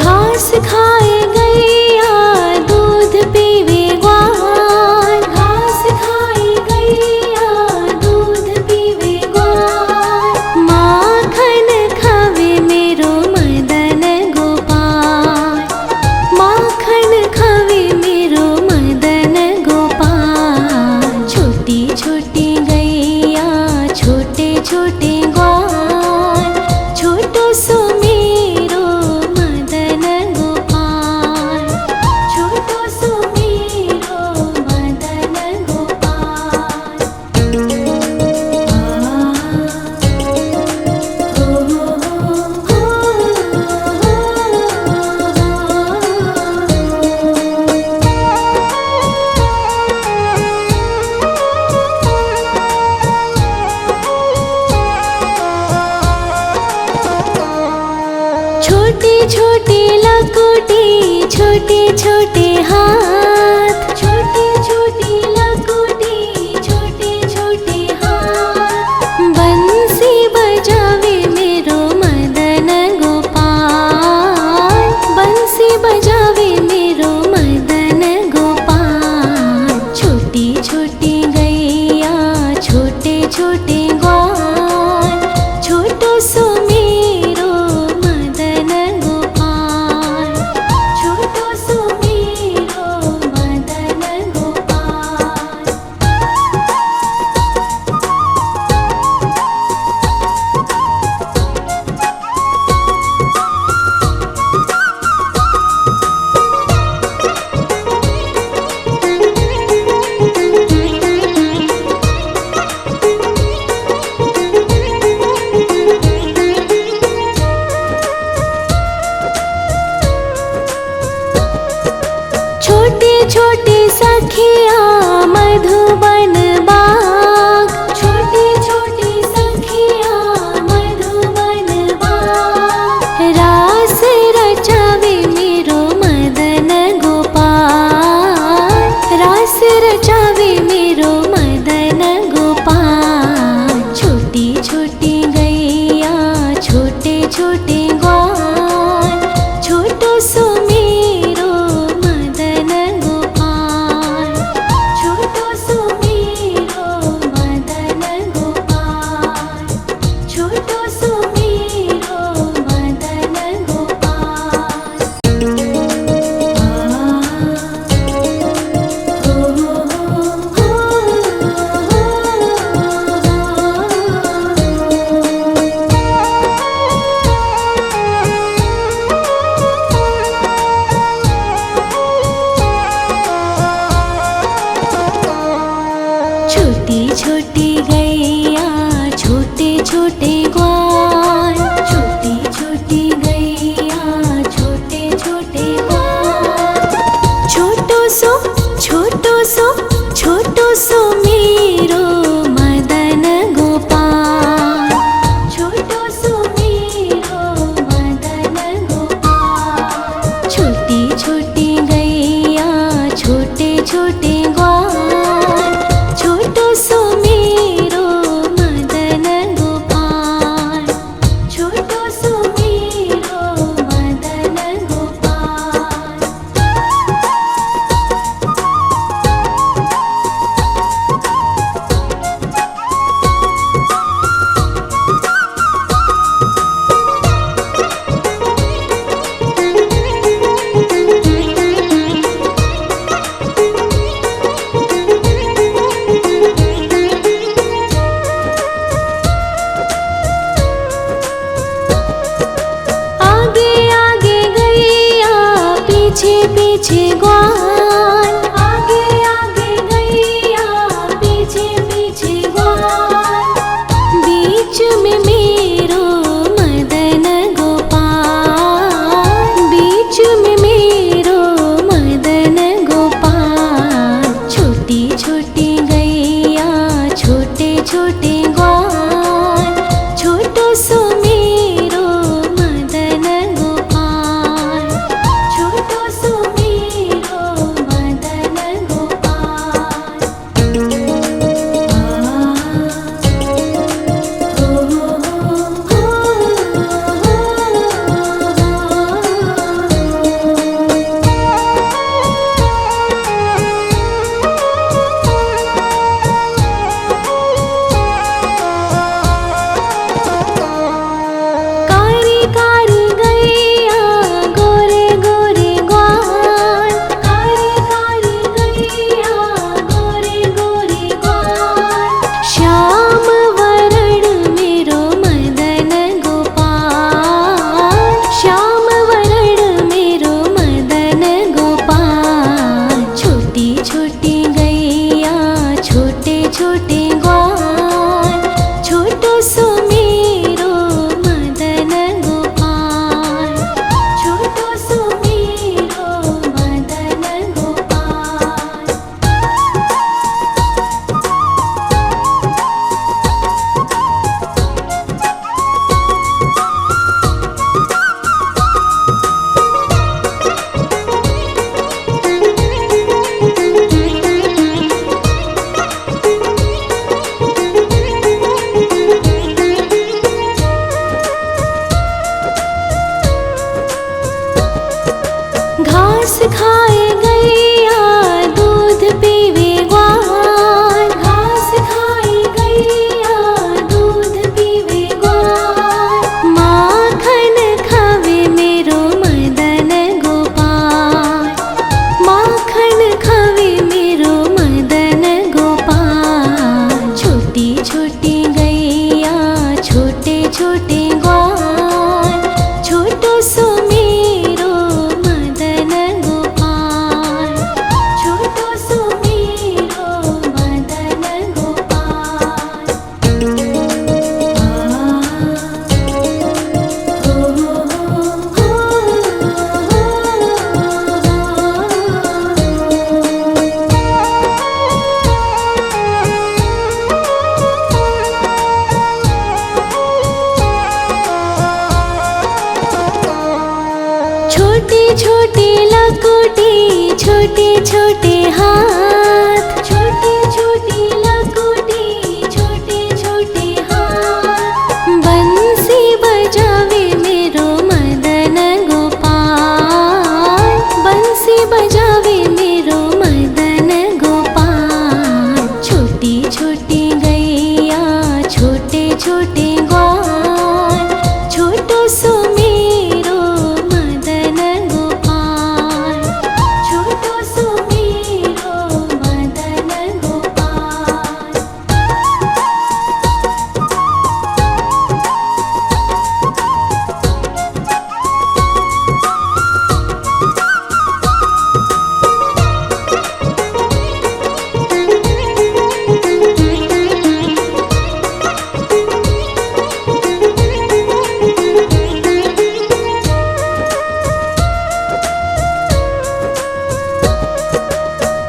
घास खाए गैया दूध पीवे ग्वाल, घास खाए गैया दूध पीवे ग्वाल। माखन खावे मेरो मदन गोपाल, माखन खावे मेरो मदन गोपाल। छोटी छोटी गैया छोटे छोटे ग्वाल, छोटो सो मेरो मदन गोपाल, छोटो सो मेरो मदन गोपाल। छोटी छोटी लकुटी छोटे छोटे हाथ, छोटी छोटी लकुटी छोटे छोटे हाथ। बंसी बजावे मेरो मदन गोपाल, बंसी बजावे मेरो मदन गोपाल। छोटी छोटी गैया छोटे छोटे ग्वाल, छोटो सो मेरो मदन गोपाल, छोटो सो मेरो मदन गोपाल। छोटे छोटे सखिया मधुबन बाग, छोटे छोटे सखिया मधुबन बाग। रास रचावे मेरो मदन गोपाल, रास रचावे मेरो मदन गोपाल। छोटी छोटी गैया छोटे छोटे ग्वाल, छोटो सो मेरो मदन गोपाल, छोटो सो मेरो मदन गोपाल, छोटो सो मेरो मदन गोपाल। छोटी छोटी गैया छोटे छोटे ग्वाल, छोटी छोटी गैया छोटे छोटे ग्वाल। छोटो सो छोटो सो छोटो सो मेरो मदन गोपाल, छोटो सो मेरो मदन गोपाल। छोटी छोटी गैया छोटे छोटे ग्वाल, छोटो सो मेरो मदन गोपाल, छोटो सो मेरो मदन गोपाल। आगे आगे गैया पीछे पीछे ग्वाल, आगे आगे गैया पीछे पीछे ग्वाल। बीच में मेरो मदन गोपाल, बीच में मेरो मदन गोपाल। छोटी छोटी गैया छोटे छोटे ग्वाल, छोटो सो मेरो मदन गोपाल, छोटो सो मेरो घास खाए गैया दूध पीवे ग्वाल, घास खाए गैया दूध पीवे ग्वाल, माखन खावे मेरो मदन गोपाल, माखन खावे मेरो मदन गोपाल। छोटी छोटी गैया छोटे छोटे ग्वाल, छोटो सो मेरो मदन गोपाल, छोटो सो मेरो मदन गोपाल। छोटे छोटे लकोटी छोटे छोटे हाथ, छोटे छोटे लकोटी छोटे छोटे हाथ, बंसी बजावे मेरो मदन गोपाल, बंसी बजावे मेरो मदन गोपाल। छोटी छोटी गैया छोटे छोटे ग्वाल, छोटो सो मेरो मदन गोपाल, छोटो सो मेरो मदन गोपाल।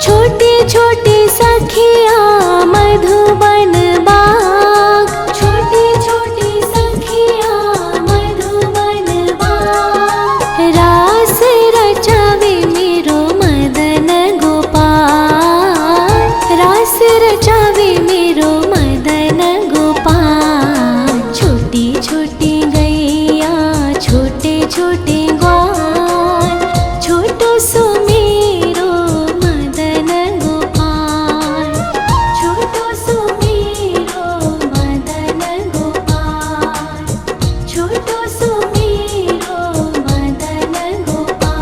छोटे छोटे सखिया मधुबन बाग, छोटे छोटे सखिया मधुबन बाग, रास रचावे मेरो मदन गोपाल, रास रचावे मेरो मदन गोपाल। छोटी छोटी गैया छोटे छोटे ग्वाल, छोटो सो मेरो मदन गोपाल, छोटो सो मेरो मदन गोपाल, छोटो सो मेरो मदन गोपाल।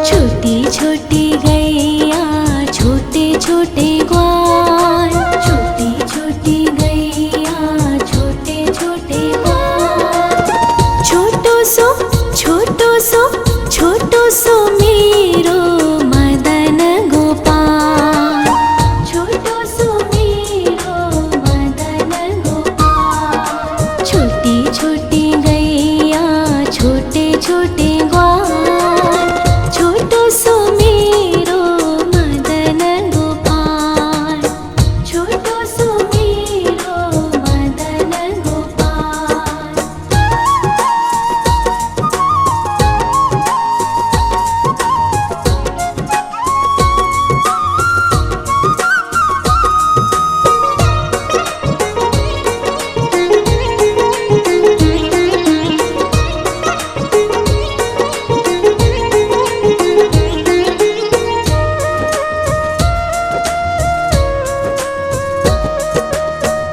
छोटी छोटी गैया छोटे छोटे ग्वाल, छोटी छोटी गैया छोटे छोटे ग्वाल, छोटो सो छोटो सो छोटो सो मेरो मदन गोपाल, छोटो सो मेरो मदन गोपाल। छोटी छोटी गैया छोटे छोटे ग्वाल, छोटो सो मेरो मदन गोपाल, छोटो सो मेरो मदन गोपाल।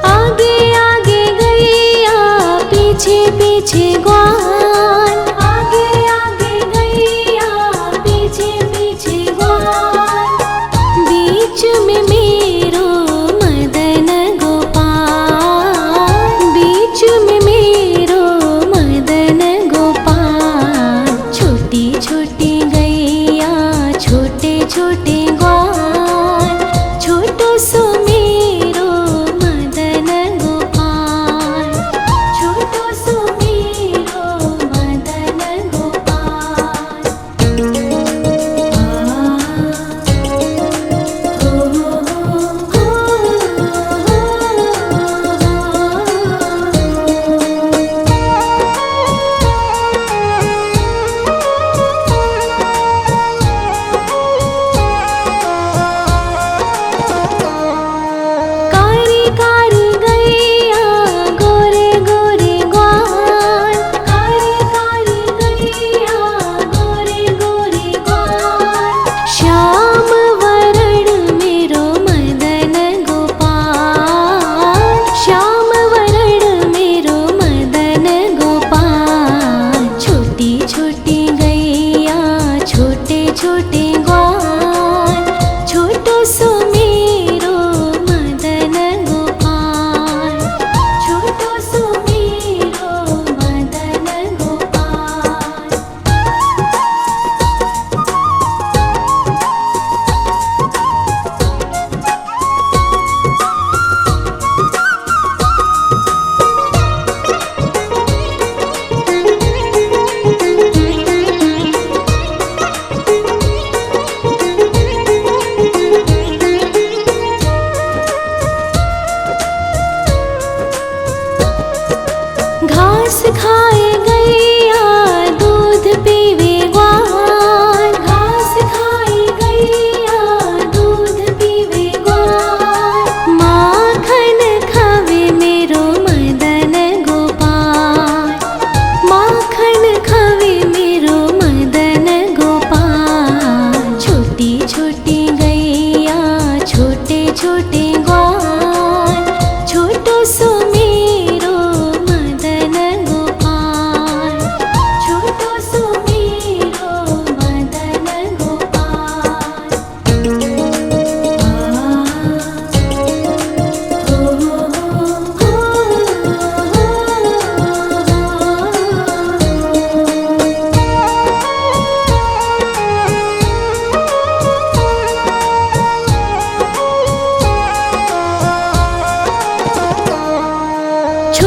आगे आगे गैया पीछे पीछे ग्वाल, आगे आगे गैया पीछे पीछे ग्वाल, बीच में मेरो मदन गोपाल, बीच में मेरो मदन गोपाल। छोटी छोटी गैया छोटे छोटे ग्वाल, छोटो सो मेरो मदन गोपाल, छोटो सो मेरो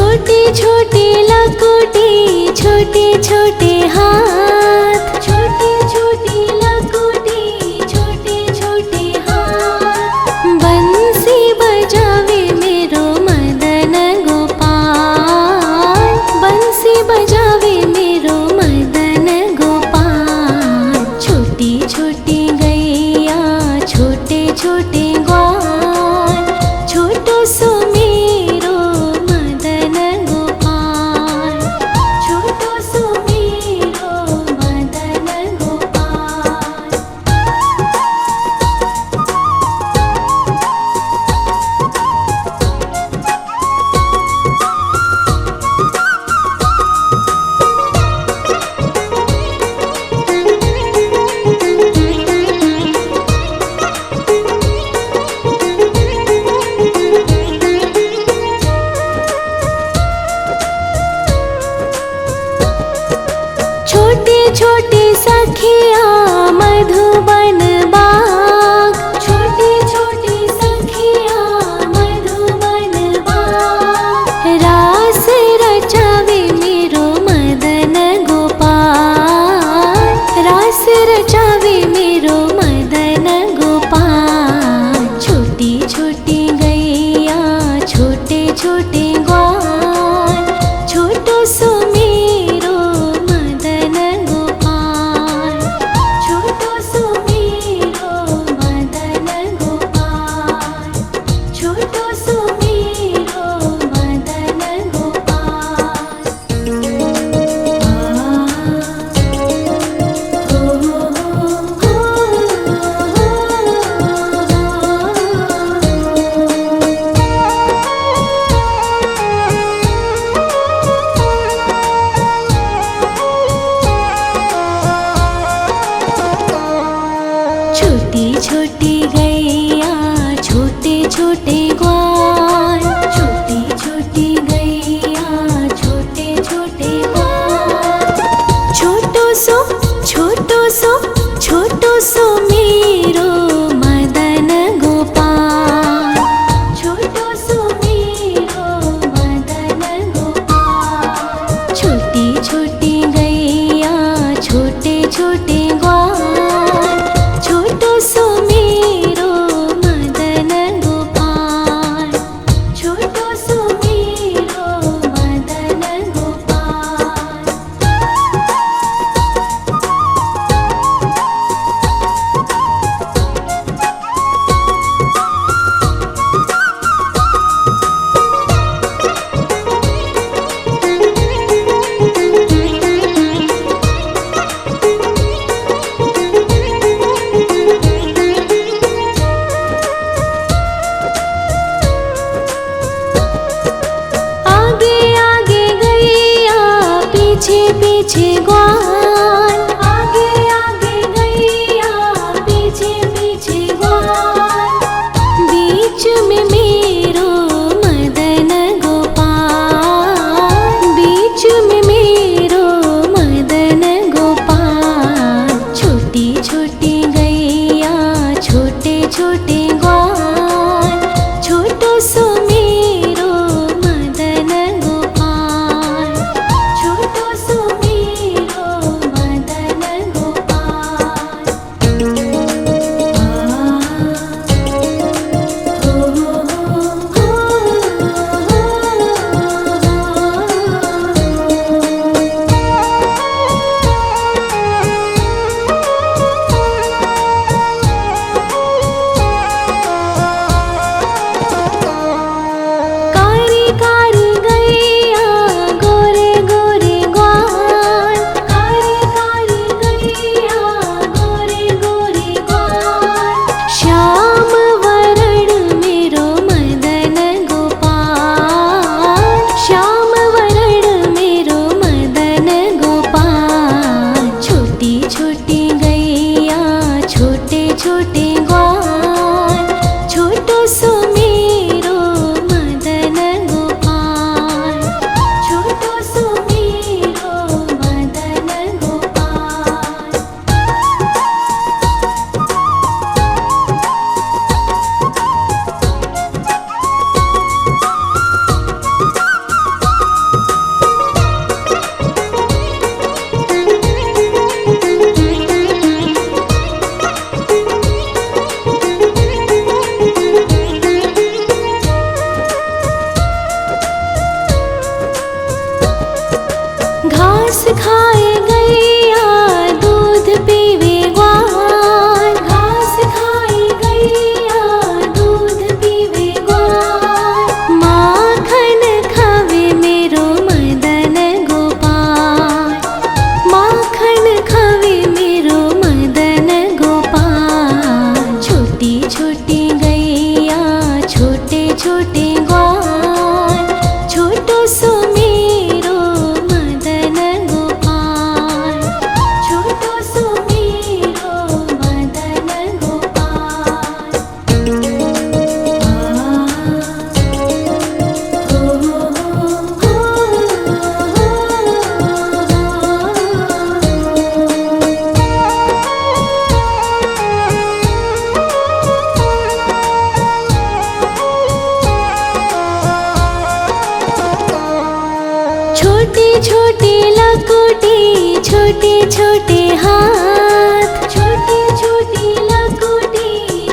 छोटे छोटे लकोटे छोटे छोटे हाथ, छोटे छोटे लकोटे छोटे छोटे हाथ। बंसी बजावे मेरो मदन गोपाल, बंसी बजावे मेरो मदन गोपाल। छोटी छोटी गैया छोटे छोटे ग्वाल, छोटो सो मेरो मदन गोपाल, छोटो सो मेरो मदन गोपाल। छोटे छोटे सखिया मधुबन बाग, छोटे छोटे सखिया मधुबन बाग। रास रचावे मेरो मदन गोपाल, रास रचावे मेरो मदन गोपाल। छोटी छोटी गैया छोटे छोटे ग्वाल, छोटो सो मेरो मदन गोपाल, छोटो सो मेरो मदन गोपाल, छोटो सो मेरो मदन गोपाल। छोटी छोटी गैया छोटे छोटे ग्वाल, छोटी छोटी गैया छोटे छोटे ग्वाल। छोटो सो छोटो सो छोटो सो मेरो मदन गोपाल, छोटो सो मेरो मदन गोपाल। छोटी छोटी गैया छोटे छोटे ग्वाल, छोटो सो मेरो मदन गोपाल, छोटो सो मेरो मदन गोपाल। आगे आगे गैया पीछे पीछे ग्वाल, आगे आगे गैया पीछे पीछे ग्वाल। बीच में मेरो मदन गोपाल, बीच में मेरो मदन गोपाल। छोटी छोटी गैया छोटे छोटे ग्वाल, छोटो सो मेरो मदन गोपाल, छोटो सो मेरो छोटी लकुटी छोटे छोटे हाथ, छोटी छोटी लकुटी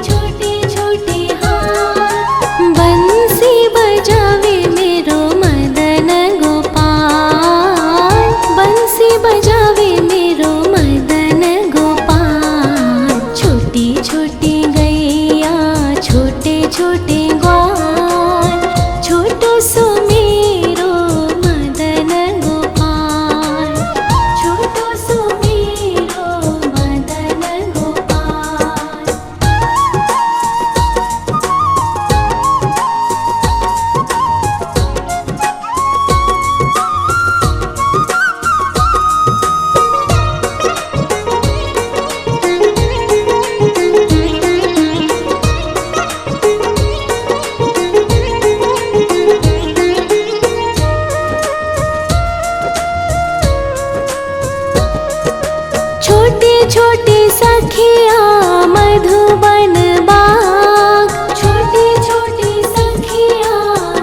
छोटे छोटे हाथ। बंसी बजावे मेरो मदन गोपाल, बंसी बजावे मेरो मदन गोपाल। छोटी छोटी गैया छोटे छोटे ग्वाल, छोटो सो मेरो मदन गोपाल, छोटो सो मेरो मदन गोपाल। छोटी छोटी सखिया मधुबन बाग, छोटी छोटी सखिया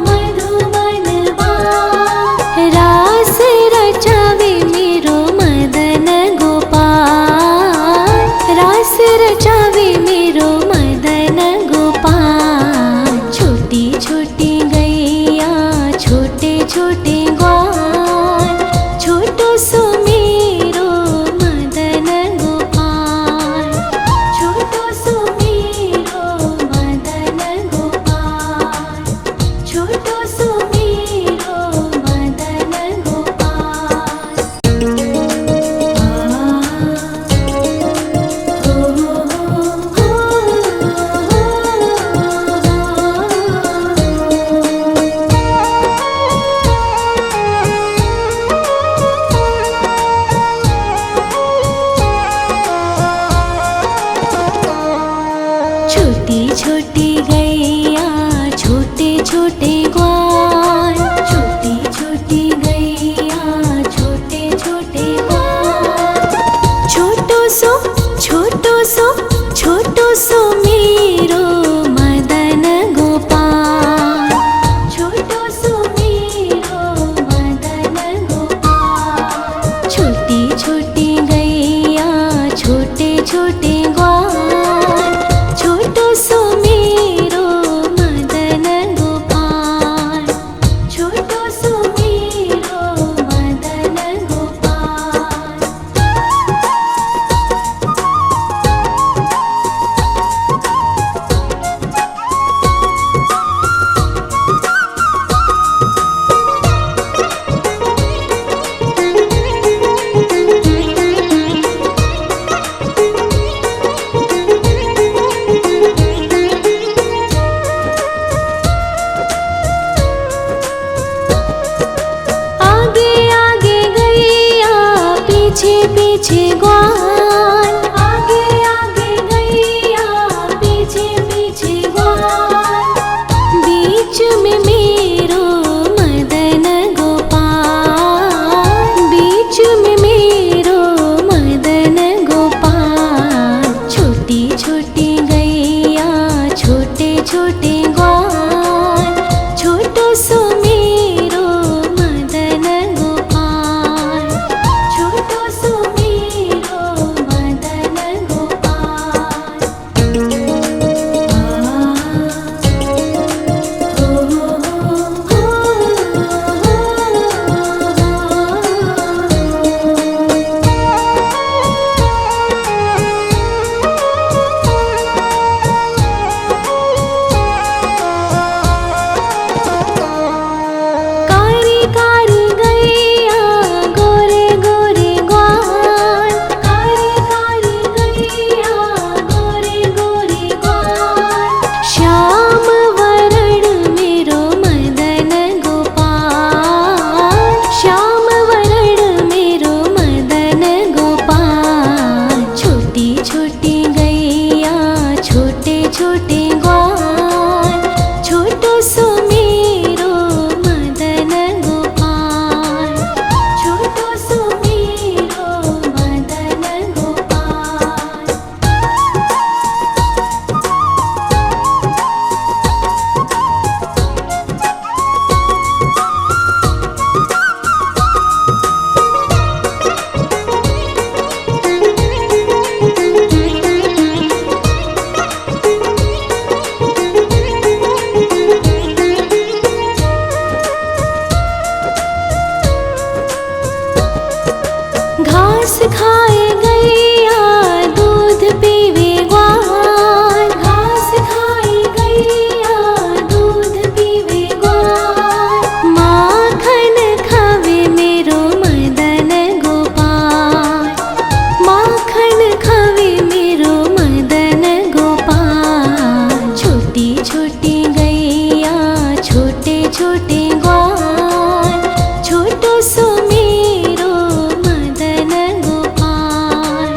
मधुबन बाग। रास रचावे मेरो मदन गोपाल, रास रचावे मेरो मदन गोपाल। छोटी छोटी गैया छोटे छोटे ग्वाल, छोटो सो मेरो मदन गोपाल, छोटो सो मेरो मदन गोपाल, छोटो सो मेरो मदन गोपाल। छोटी छोटी गैया छोटे छोटे ग्वाल, छोटी छोटी गैया छोटे छोटे ग्वाल। छोटो सो छोटो सो छोटो सो मेरो मदन गोपाल, छोटो सो मेरो मदन गोपाल। छोटी छोटी गैया छोटे छोटे ग्वाल, छोटो सो मेरो मदन गोपाल, छोटो सो मेरो मदन गोपाल। आगे आगे गैया पीछे पीछे ग्वाल, आगे आगे गैया पीछे पीछे ग्वाल। बीच में मेरो मदन गोपाल, बीच में मेरो मदन गोपाल। छोटी छोटी गैया छोटे छोटे ग्वाल, छोटो सो मेरो मदन गोपाल, छोटो सो मेरो खाए गैया दूध पीवे ग्वाल, घास खाए गैया दूध पीवे ग्वाल, माखन खावे मेरो मदन गोपाल, माखन खावे मेरो मदन गोपाल। छोटी छोटी गैया छोटे छोटे ग्वाल, छोटो सो मेरो मदन गोपाल,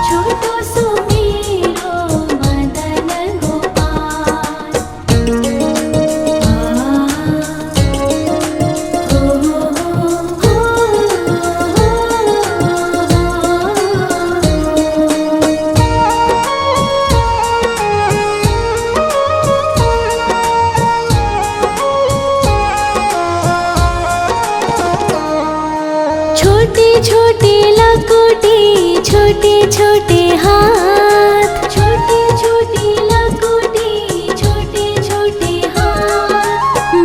छोटो सो मेरो मदन गोपाल। छोटी छोटी लकुटी छोटे छोटे हाथ, छोटी छोटी लकुटी छोटे छोटे हाथ,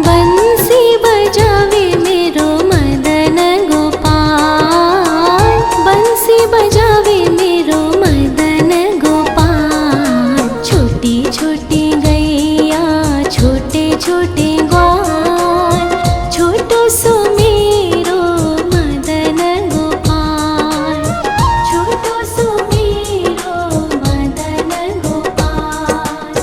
बंसी बजावे मेरो मदन गोपाल, बंसी बजावे मेरो मदन गोपाल। छोटी छोटी गैया छोटे छोटे ग्वाल, छोटो सो मेरो मदन गोपाल, छोटो सो मेरो मदन गोपाल।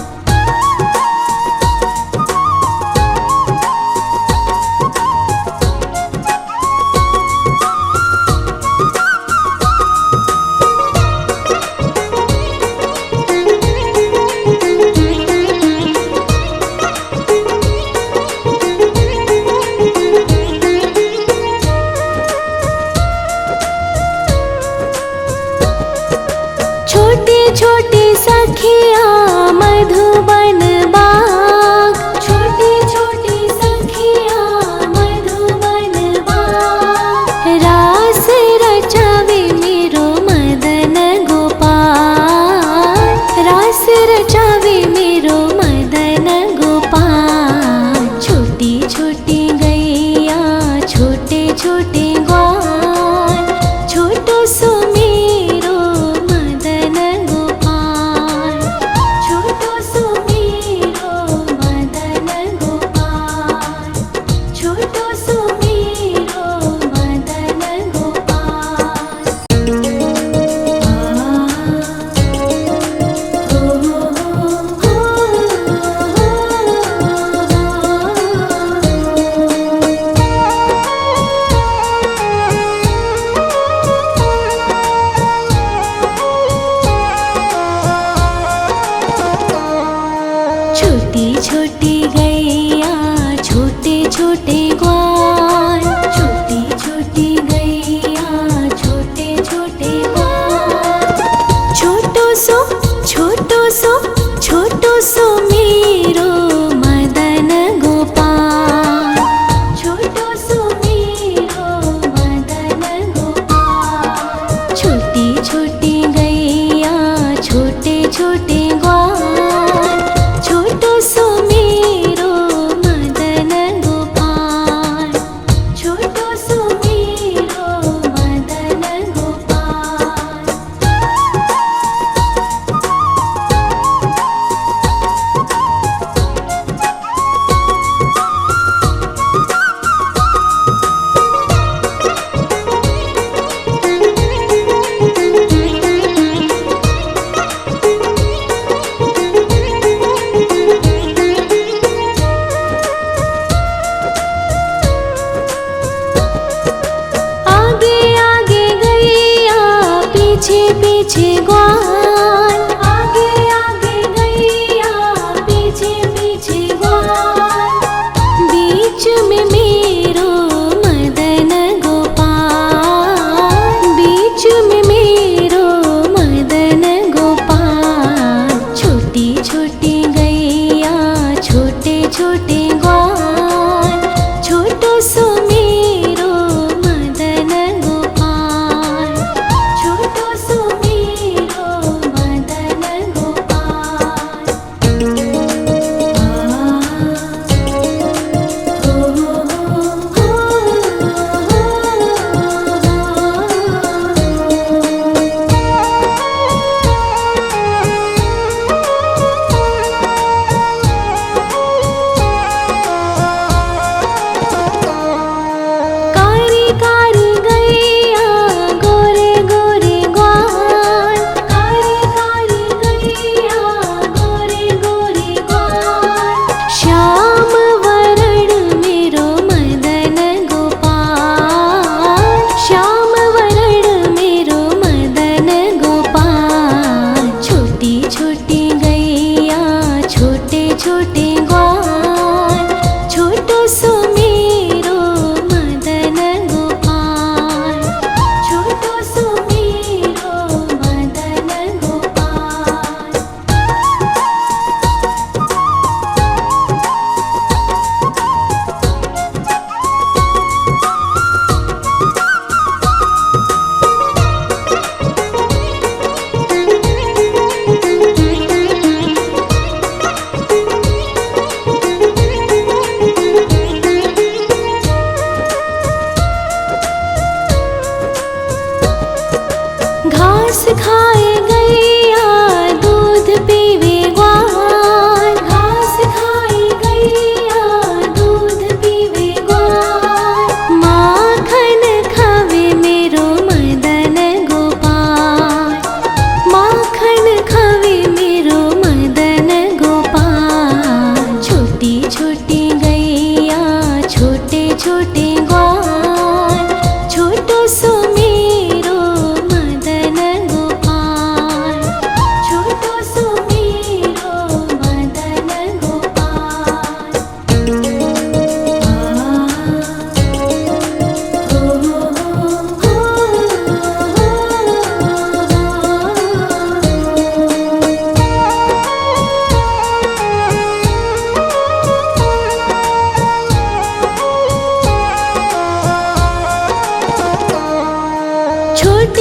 छोटे छोटे सखिया मधुबन बाग, छोटे छोटे सखिया मधुबन बाग, रास रचावे मेरो मदन गोपाल, रास रचावे मेरो मदन गोपाल। छोटी छोटी गैया छोटे छोटे ग्वाल, छोटो सो मेरो मदन गोपाल, छोटो सो मेरो मदन गोपाल, छोटो सो मेरो मदन गोपाल। छोटी छोटी गैया छोटे छोटे ग्वाल, छोटी छोटी गैया छोटे छोटे ग्वाल, छोटो सो छोटो सो मेरो मदन गोपाल, छोटो सो मेरो मदन गोपाल। छोटी छोटी गैया छोटे छोटे ग्वाल, छोटो सो मेरो मदन गोपाल, छोटो सो मेरो मदन गोपाल। आगे आगे गैया पीछे पीछे ग्वाल, आगे आगे गैया पीछे पीछे ग्वाल, बीच में मेरो मदन गोपाल, बीच में मेरो मदन गोपाल। छोटी छोटी गैया छोटे छोटे ग्वाल, छोटो सो मेरो मदन गोपाल, छोटो सो मेरो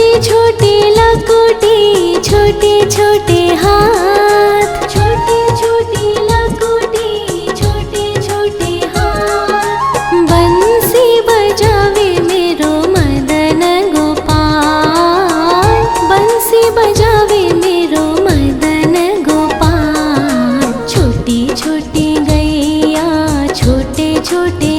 छोटे छोटे लकोटी, छोटे छोटे हाथ, छोटे छोटे लकोटी, छोटे छोटे हाथ। बंसी बजावे मेरो मदन गोपाल, बंसी बजावे मेरो मदन गोपाल। छोटी छोटी गैया, छोटे छोटे